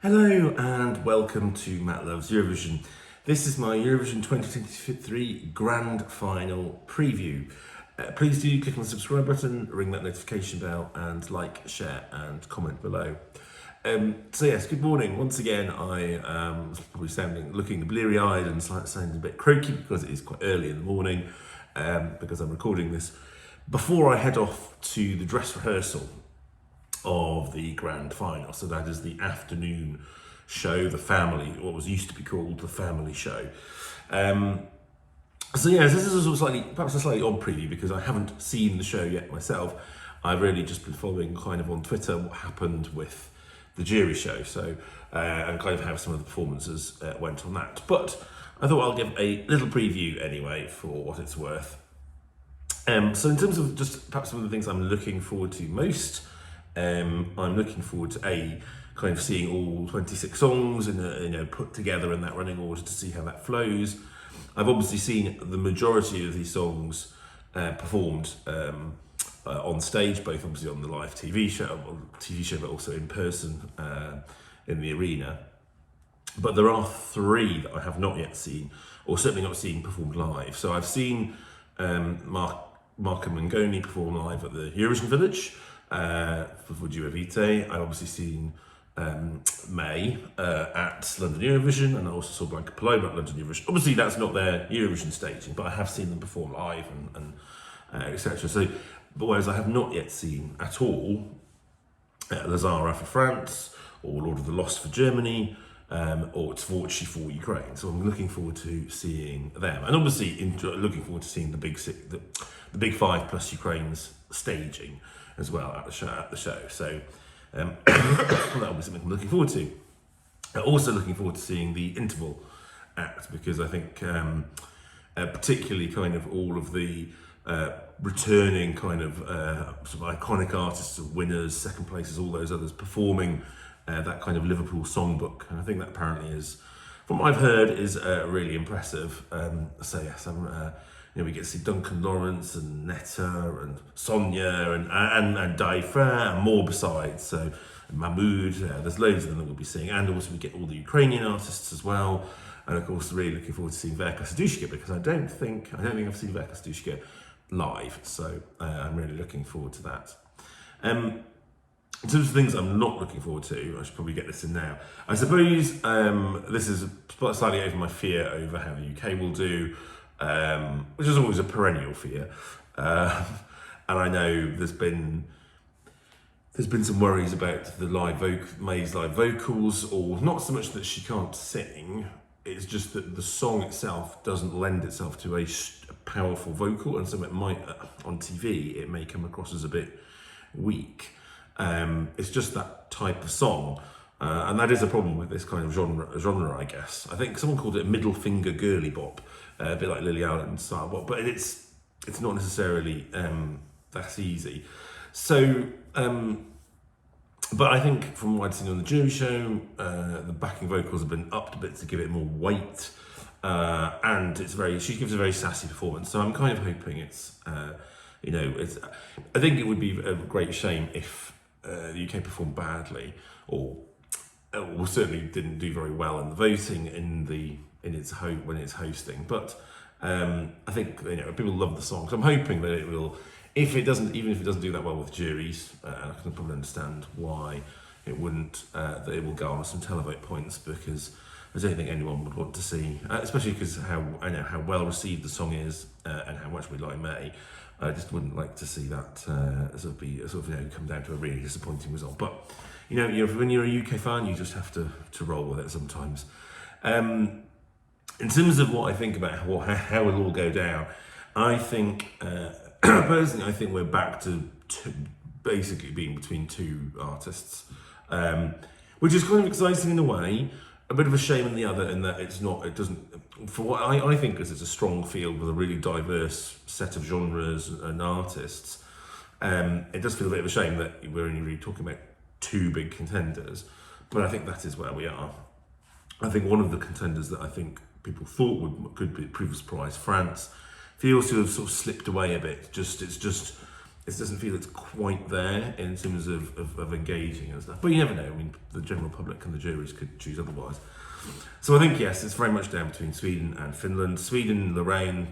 Hello and welcome to Matt Loves Eurovision. This is my Eurovision 2023 Grand Final preview. Please do click on the subscribe button, ring that notification bell and like, share and comment below. So yes, good morning. Once again, I was probably looking bleary-eyed and sounding a bit croaky because it is quite early in the morning because I'm recording this before I head off to the dress rehearsal of the grand final. So that is the afternoon show, the family, what was used to be called the family show. So yes, this is perhaps a slightly odd preview because I haven't seen the show yet myself. I've really just been following kind of on Twitter what happened with the jury show, so and kind of how some of the performances went on that. But I thought I'll give a little preview anyway for what it's worth. So in terms of just perhaps some of the things I'm looking forward to most, I'm looking forward to kind of seeing all 26 songs and put together in that running order to see how that flows. I've obviously seen the majority of these songs performed on stage, both obviously on the live TV show, but also in person in the arena. But there are three that I have not yet seen, or certainly not seen performed live. So I've seen Marco Mengoni perform live at the Eurovision Village for Due Vitae. I've obviously seen May at London Eurovision, and I also saw Blanca Paloma at London Eurovision. Obviously that's not their Eurovision staging, but I have seen them perform live and etc. So, but whereas I have not yet seen at all Lazara for France, or Lord of the Lost for Germany, or Tvorchi for Ukraine. So I'm looking forward to seeing them, and obviously looking forward to seeing the big five plus Ukraine's staging as well at the show. So that'll be something I'm looking forward to. Also looking forward to seeing the interval act, because I think particularly kind of all of the returning kind of sort of iconic artists, of winners, second places, all those others performing that kind of Liverpool songbook, and I think that apparently is, from what I've heard, is really impressive. So yes, we get to see Duncan Lawrence and Netta and Sonia and Daifra and more besides. So Mahmoud, there's loads of them that we'll be seeing, and also we get all the Ukrainian artists as well. And of course, really looking forward to seeing Verka Serdushka, because I don't think I've seen Verka Serdushka live. So I'm really looking forward to that. In terms of things I'm not looking forward to, I should probably get this in now. I suppose this is slightly over my fear over how the UK will do, which is always a perennial fear. And I know there's been some worries about the May's live vocals, or not so much that she can't sing, it's just that the song itself doesn't lend itself to a powerful vocal, and so it might, on TV, it may come across as a bit weak. It's just that type of song, and that is a problem with this kind of genre, I guess. I think someone called it middle finger girly bop, a bit like Lily Allen style bop, but it's not necessarily that easy. So, but I think from what I'd seen on the jury show, the backing vocals have been upped a bit to give it more weight, and she gives a very sassy performance. So I'm kind of hoping I think it would be a great shame if the UK performed badly, or certainly didn't do very well in the voting when it's hosting. But I think people love the song, so I'm hoping that it will. Even if it doesn't do that well with juries, I can probably understand why it wouldn't. That it will go on some televote points, because I don't think anyone would want to see, especially because how well received the song is and how much we like May. I just wouldn't like to see that come down to a really disappointing result. But when you're a UK fan, you just have to roll with it sometimes. In terms of what I think about how it'll all go down, I think personally, I think we're back to basically being between two artists, which is kind of exciting in a way. A bit of a shame in the other, in that for what I think is, it's a strong field with a really diverse set of genres and artists. It does feel a bit of a shame that we're only really talking about two big contenders, but I think that is where we are. I think one of the contenders that I think people thought could prove a surprise, France, feels to have sort of slipped away a bit. It's just it doesn't feel it's quite there in terms of engaging and stuff. But you never know. I mean, the general public and the juries could choose otherwise. So I think, yes, it's very much down between Sweden and Finland. Sweden, Lorraine,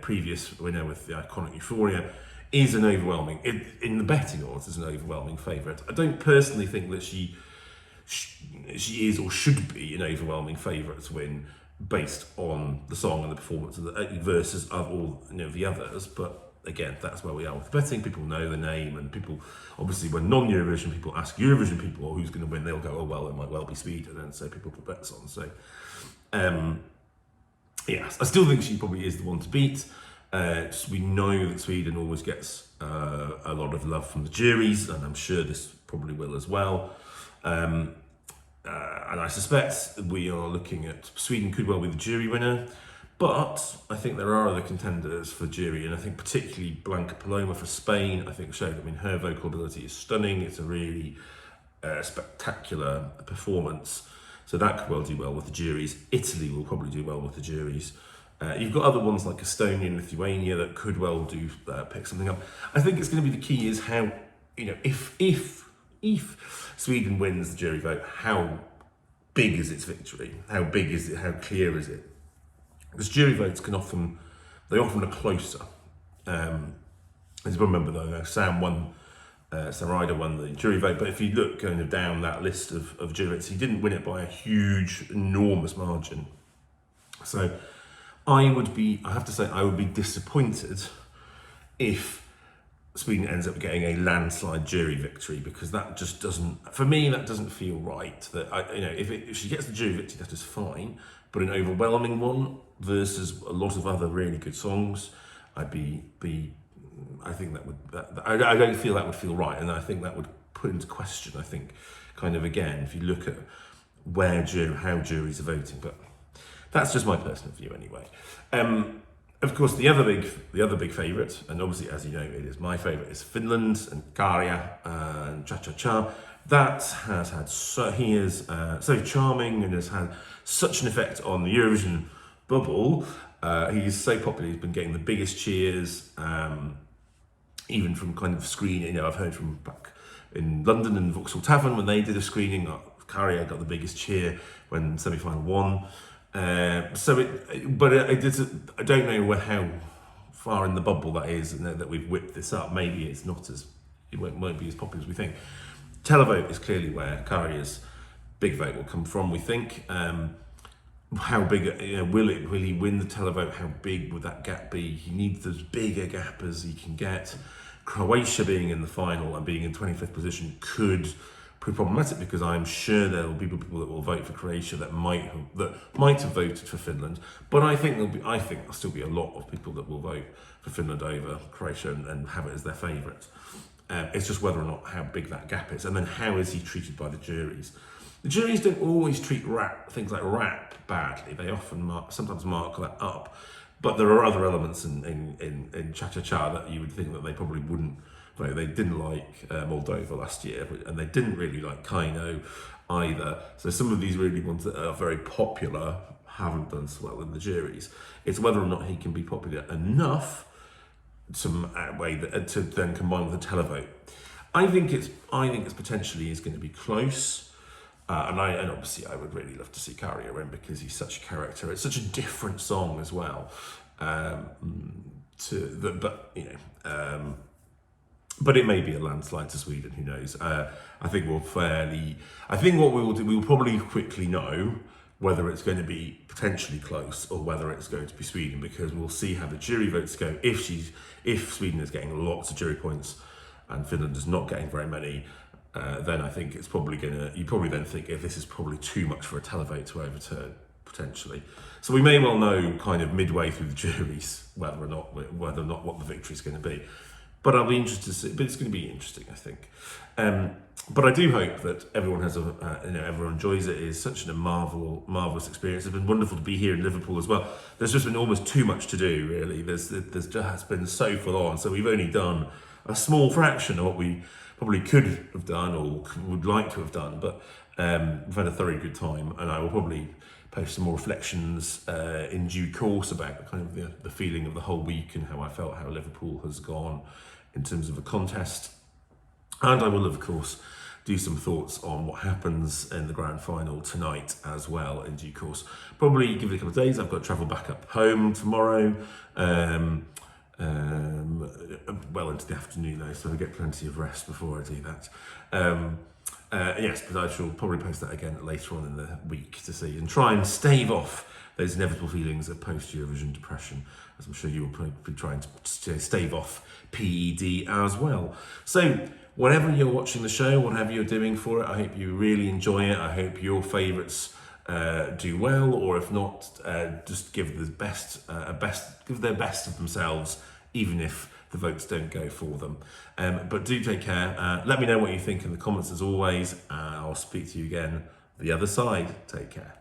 previous winner with the iconic Euphoria, is an overwhelming, in the betting odds, is an overwhelming favourite. I don't personally think that she is or should be an overwhelming favourite to win based on the song and the performance of the, versus of all the others. But again, that's where we are with betting. People know the name, and people, obviously, when non-Eurovision people ask Eurovision people, who's going to win, they'll go, oh, well, it might well be Sweden, and so people put bets on. So, yes, I still think she probably is the one to beat. We know that Sweden always gets a lot of love from the juries, and I'm sure this probably will as well. And I suspect we are looking at Sweden could well be the jury winner. But I think there are other contenders for jury, and I think particularly Blanca Paloma for Spain, I think showed, her vocal ability is stunning. It's a really spectacular performance. So that could well do well with the juries. Italy will probably do well with the juries. You've got other ones like Estonia and Lithuania that could well do pick something up. I think it's going to be the key is how, if Sweden wins the jury vote, how big is its victory? How big is it? How clear is it? Because jury votes often are closer. As you remember though, Sam Ryder won the jury vote, but if you look kind of down that list of jury votes, he didn't win it by a huge, enormous margin. So I would be disappointed if Sweden ends up getting a landslide jury victory, because that just doesn't, for me, that doesn't feel right. That if she gets the jury victory, that is fine, but an overwhelming one versus a lot of other really good songs, I think I don't feel that would feel right, and I think that would put into question, I think, kind of again, if you look at how juries are voting, but that's just my personal view anyway. Of course, the other big favourite, and obviously, as you know, it is my favourite, is Finland and Käärijä and Cha Cha Cha. That has had he is so charming and has had such an effect on the Eurovision bubble. He's so popular. He's been getting the biggest cheers, even from kind of screening. I've heard from back in London and Vauxhall Tavern when they did a screening. Käärijä got the biggest cheer when semi-final won. I don't know how far in the bubble that is, and that we've whipped this up. Maybe it's not it won't be as popular as we think. Televote is clearly where Käärijä's big vote will come from, we think. How big, will he win the televote? How big would that gap be? He needs as big a gap as he can get. Croatia being in the final and being in 25th position could prove problematic, because I'm sure there will be people that will vote for Croatia that might have voted for Finland. But I think there'll still be a lot of people that will vote for Finland over Croatia and have it as their favourite. It's just whether or not how big that gap is, and then how is he treated by the juries. The juries don't always treat things like rap badly. They often sometimes mark that up, but there are other elements in Cha Cha Cha that you would think that they probably wouldn't vote. They didn't like Moldova last year, and they didn't really like Kaino either. So some of these really ones that are very popular haven't done so well in the juries. It's whether or not he can be popular enough to outweigh to then combine with a televote. I think it's potentially is going to be close. And obviously I would really love to see Käärijä win, because he's such a character. It's such a different song as well. But it may be a landslide to Sweden. Who knows? I think what we will do, we will probably quickly know whether it's going to be potentially close or whether it's going to be Sweden, because we'll see how the jury votes go. If Sweden is getting lots of jury points and Finland is not getting very many, then I think it's probably you probably then think if this is probably too much for a televote to overturn, potentially. So we may well know kind of midway through the juries whether or not what the victory is going to be. But I'll be interested to see. But it's going to be interesting, I think. But I do hope that everyone everyone enjoys it. It is such a marvelous experience. It's been wonderful to be here in Liverpool as well. There's just been almost too much to do, really. There's just been so full on. So we've only done a small fraction of what we probably could have done or would like to have done. But we've had a thoroughly good time, and I will probably post some more reflections in due course about kind of the feeling of the whole week and how I felt how Liverpool has gone in terms of a contest. And I will, of course, do some thoughts on what happens in the grand final tonight as well in due course. Probably give it a couple of days. I've got to travel back up home tomorrow, well into the afternoon though, so I get plenty of rest before I do that. Yes, but I shall probably post that again later on in the week to see and try and stave off those inevitable feelings of post-Eurovision depression, as I'm sure you will probably be trying to stave off PED as well. So, whatever you're watching the show, whatever you're doing for it, I hope you really enjoy it. I hope your favourites do well, or if not, just give the give their best of themselves, even if the votes don't go for them. But do take care. Let me know what you think in the comments as always. I'll speak to you again the other side. Take care.